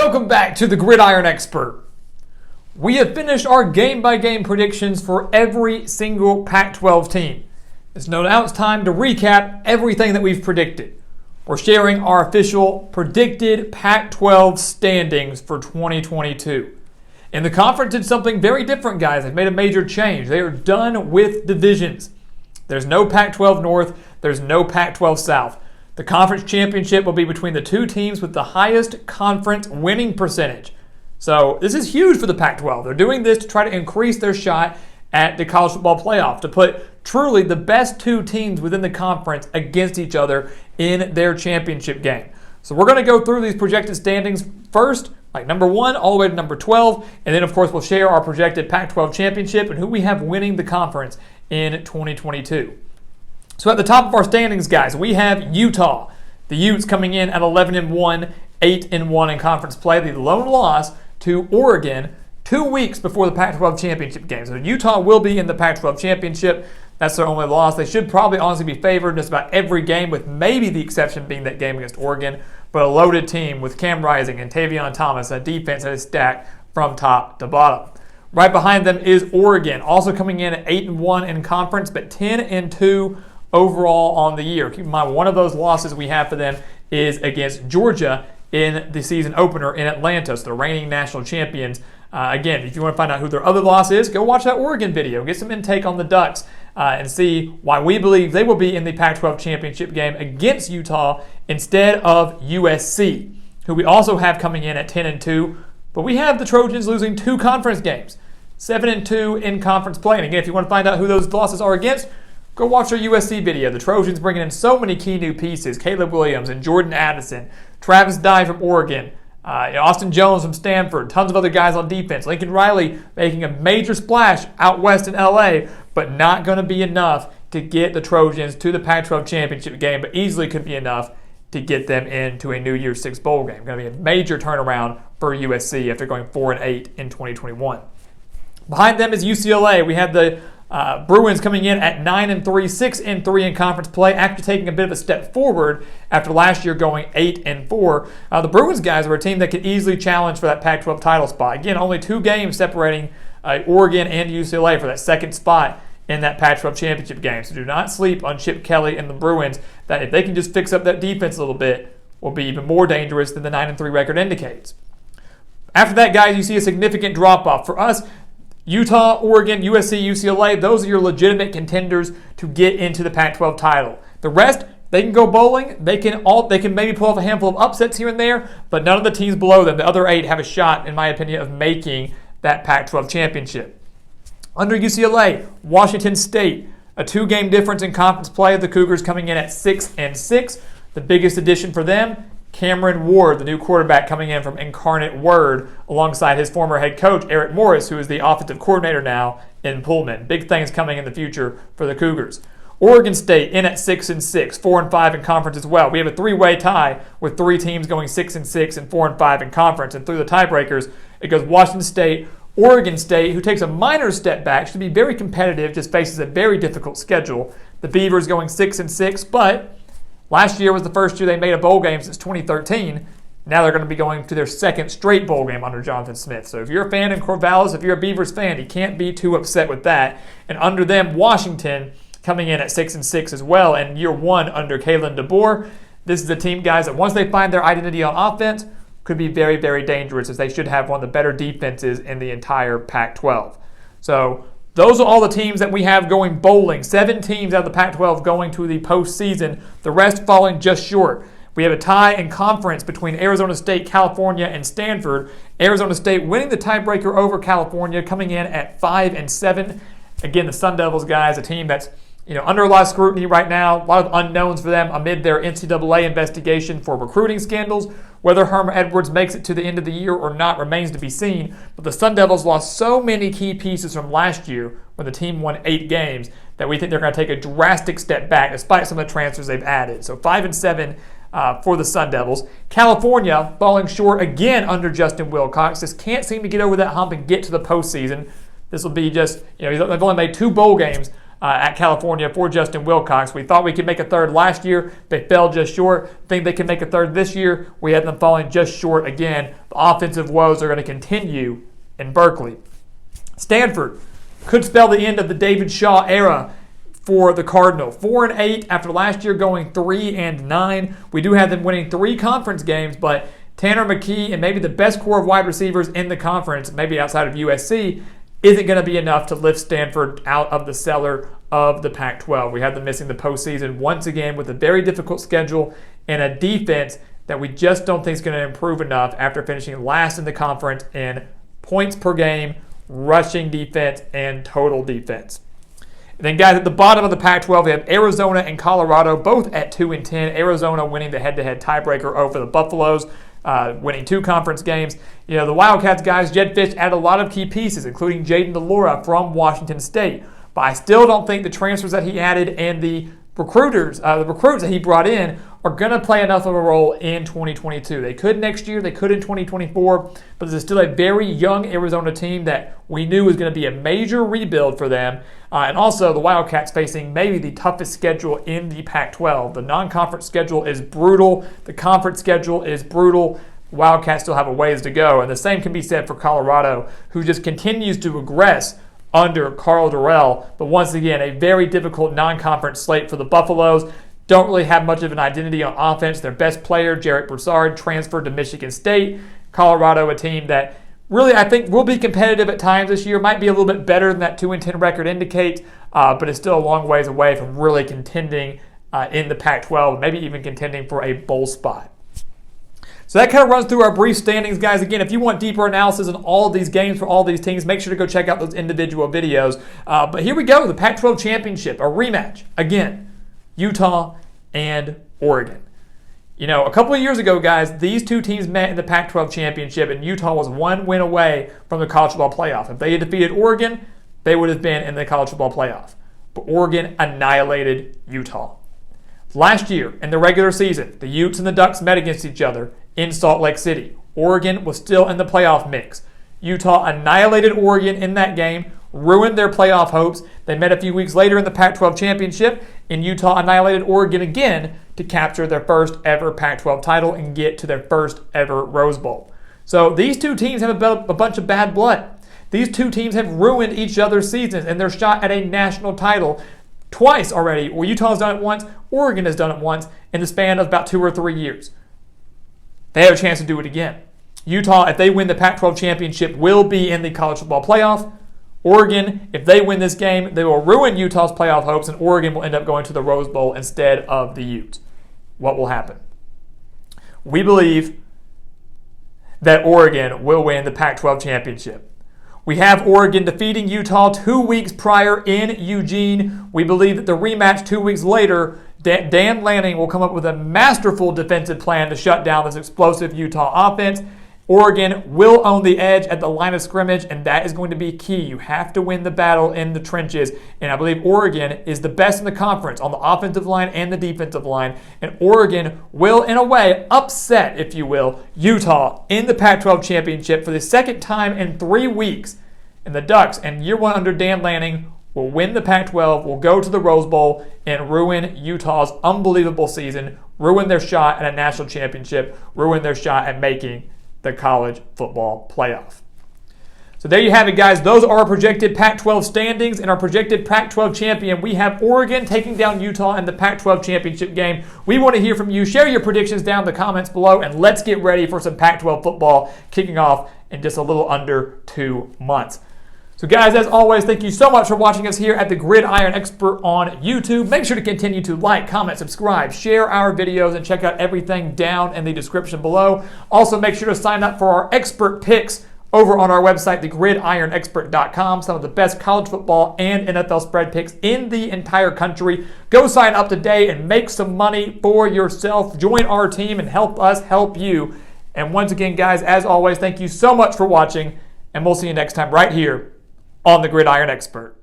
Welcome back to the Gridiron Expert. We have finished our game-by-game predictions for every single Pac-12 team. It's now it's time to recap everything that we've predicted. We're sharing our official predicted Pac-12 standings for 2022. And the conference did something very different, guys. They've made a major change. They are done with divisions. There's no Pac-12 North. There's no Pac-12 South. The conference championship will be between the two teams with the highest conference winning percentage. So this is huge for the Pac-12. They're doing this to try to increase their shot at the college football playoff, to put truly the best two teams within the conference against each other in their championship game. So we're going to go through these projected standings first, like number 1 all the way to number 12, and then of course we'll share our projected Pac-12 championship and who we have winning the conference in 2022. So at the top of our standings, guys, we have Utah. The Utes coming in at 11-1, 8-1 in conference play. The lone loss to Oregon 2 weeks before the Pac-12 championship game. So Utah will be in the Pac-12 championship. That's their only loss. They should probably honestly be favored in just about every game, with maybe the exception being that game against Oregon. But a loaded team with Cam Rising and Tavion Thomas, a defense that is stacked from top to bottom. Right behind them is Oregon, also coming in at 8-1 in conference, but 10-2 overall on the year. Keep in mind, one of those losses we have for them is against Georgia in the season opener in Atlanta, so the reigning national champions. Again, if you want to find out who their other loss is, go watch that Oregon video. Get some intake on the Ducks and see why we believe they will be in the Pac-12 championship game against Utah instead of USC, who we also have coming in at 10-2. But we have the Trojans losing 2 conference games, 7-2 in conference play. And again, if you want to find out who those losses are against, go watch our USC video. The Trojans bringing in so many key new pieces. Caleb Williams and Jordan Addison, Travis Dye from Oregon, Austin Jones from Stanford, tons of other guys on defense. Lincoln Riley making a major splash out west in LA, but not going to be enough to get the Trojans to the Pac-12 championship game, but easily could be enough to get them into a New Year's Six bowl game. Going to be a major turnaround for USC after going 4-8 in 2021. Behind them is UCLA. We have the Bruins coming in at 9-3, 6-3 in conference play, after taking a bit of a step forward after last year going 8-4. The Bruins guys are a team that could easily challenge for that Pac-12 title spot. Again, only 2 games separating Oregon and UCLA for that second spot in that Pac-12 championship game. So do not sleep on Chip Kelly and the Bruins. That if they can just fix up that defense a little bit, will be even more dangerous than the 9-3 record indicates. After that, guys, you see a significant drop-off. For us, Utah, Oregon, USC, UCLA, those are your legitimate contenders to get into the Pac-12 title. The rest, they can go bowling. They can maybe pull off a handful of upsets here and there, but none of the teams below them, the other 8, have a shot, in my opinion, of making that Pac-12 championship. Under UCLA, Washington State, a 2-game difference in conference play. The Cougars coming in at 6-6. The biggest addition for them, Cameron Ward, the new quarterback coming in from Incarnate Word, alongside his former head coach, Eric Morris, who is the offensive coordinator now in Pullman. Big things coming in the future for the Cougars. Oregon State in at 6-6, 4-5 in conference as well. We have a 3-way tie with 3 teams going 6-6 and 4-5 in conference. And through the tiebreakers, it goes Washington State, Oregon State, who takes a minor step back, should be very competitive, just faces a very difficult schedule. The Beavers going 6-6, but last year was the first year they made a bowl game since 2013. Now they're going to be going to their 2nd straight bowl game under Jonathan Smith. So if you're a fan in Corvallis, if you're a Beavers fan, you can't be too upset with that. And under them, Washington coming in at 6-6 as well, and year 1 under Kalen DeBoer. This is a team, guys, that once they find their identity on offense, could be very, very dangerous, as they should have one of the better defenses in the entire Pac-12. So those are all the teams that we have going bowling. 7 teams out of the Pac-12 going to the postseason, the rest falling just short. We have a tie in conference between Arizona State, California, and Stanford. Arizona State winning the tiebreaker over California, coming in at 5-7. Again, the Sun Devils, guys, a team that's under a lot of scrutiny right now, a lot of unknowns for them amid their NCAA investigation for recruiting scandals. Whether Herm Edwards makes it to the end of the year or not remains to be seen, but the Sun Devils lost so many key pieces from last year when the team won 8 games that we think they're going to take a drastic step back despite some of the transfers they've added. So 5-7 for the Sun Devils. California falling short again under Justin Wilcox. Just can't seem to get over that hump and get to the postseason. This will be just, they've only made 2 bowl games at California for Justin Wilcox. We thought we could make a third last year. They fell just short. Think they can make a third this year. We had them falling just short again. The offensive woes are going to continue in Berkeley. Stanford could spell the end of the David Shaw era for the Cardinal. 4-8 after last year going 3-9. We do have them winning 3 conference games, but Tanner McKee and maybe the best core of wide receivers in the conference, maybe outside of USC, isn't going to be enough to lift Stanford out of the cellar of the Pac-12. We have them missing the postseason once again with a very difficult schedule and a defense that we just don't think is going to improve enough after finishing last in the conference in points per game, rushing defense, and total defense. And then, guys, at the bottom of the Pac-12, we have Arizona and Colorado, both at 2-10. Arizona winning the head-to-head tiebreaker over the Buffaloes, winning 2 conference games. You know, the Wildcats, guys, Jedd Fisch added a lot of key pieces, including Jaden DeLora from Washington State. But I still don't think the transfers that he added and the recruits that he brought in are going to play enough of a role in 2022. They could next year, they could in 2024, but this is still a very young Arizona team that we knew was going to be a major rebuild for them. And also the Wildcats facing maybe the toughest schedule in the Pac-12. The non-conference schedule is brutal. The conference schedule is brutal. Wildcats still have a ways to go. And the same can be said for Colorado, who just continues to regress under Karl Dorrell. But once again, a very difficult non-conference slate for the Buffaloes. Don't really have much of an identity on offense. Their best player, Jarrett Broussard, transferred to Michigan State. Colorado, a team that really I think will be competitive at times this year. Might be a little bit better than that 2-10 record indicates, but it's still a long ways away from really contending in the Pac-12, maybe even contending for a bowl spot. So that kind of runs through our brief standings, guys. Again, if you want deeper analysis on all of these games for all these teams, make sure to go check out those individual videos. But here we go, the Pac-12 Championship, a rematch. Again, Utah and Oregon. You know, a couple of years ago, guys, these two teams met in the Pac-12 Championship, and Utah was 1 win away from the College Football Playoff. If they had defeated Oregon, they would have been in the College Football Playoff. But Oregon annihilated Utah. Last year, in the regular season, the Utes and the Ducks met against each other in Salt Lake City. Oregon was still in the playoff mix. Utah annihilated Oregon in that game, ruined their playoff hopes. They met a few weeks later in the Pac-12 Championship, and Utah annihilated Oregon again to capture their first ever Pac-12 title and get to their first ever Rose Bowl. So these two teams have a bunch of bad blood. These two teams have ruined each other's seasons and their shot at a national title twice already. Well, Utah's done it once, Oregon has done it once in the span of about 2 or 3 years. They have a chance to do it again. Utah, if they win the Pac-12 Championship, will be in the College Football Playoff. Oregon, if they win this game, they will ruin Utah's playoff hopes, and Oregon will end up going to the Rose Bowl instead of the Utes. What will happen? We believe that Oregon will win the Pac-12 Championship. We have Oregon defeating Utah 2 weeks prior in Eugene. We believe that the rematch 2 weeks later, Dan Lanning will come up with a masterful defensive plan to shut down this explosive Utah offense. Oregon will own the edge at the line of scrimmage, and that is going to be key. You have to win the battle in the trenches, and I believe Oregon is the best in the conference on the offensive line and the defensive line, and Oregon will, in a way, upset, if you will, Utah in the Pac-12 Championship for the second time in 3 weeks. And the Ducks, in year 1 under Dan Lanning, will win the Pac-12, will go to the Rose Bowl, and ruin Utah's unbelievable season, ruin their shot at a national championship, ruin their shot at making the College Football Playoff. So there you have it, guys. Those are our projected Pac-12 standings and our projected Pac-12 champion. We have Oregon taking down Utah in the Pac-12 championship game. We want to hear from you. Share your predictions down in the comments below, and let's get ready for some Pac-12 football kicking off in just a little under 2 months. So guys, as always, thank you so much for watching us here at the Gridiron Expert on YouTube. Make sure to continue to like, comment, subscribe, share our videos, and check out everything down in the description below. Also, make sure to sign up for our expert picks over on our website, thegridironexpert.com. Some of the best college football and NFL spread picks in the entire country. Go sign up today and make some money for yourself. Join our team and help us help you. And once again, guys, as always, thank you so much for watching, and we'll see you next time right here on the Gridiron Expert.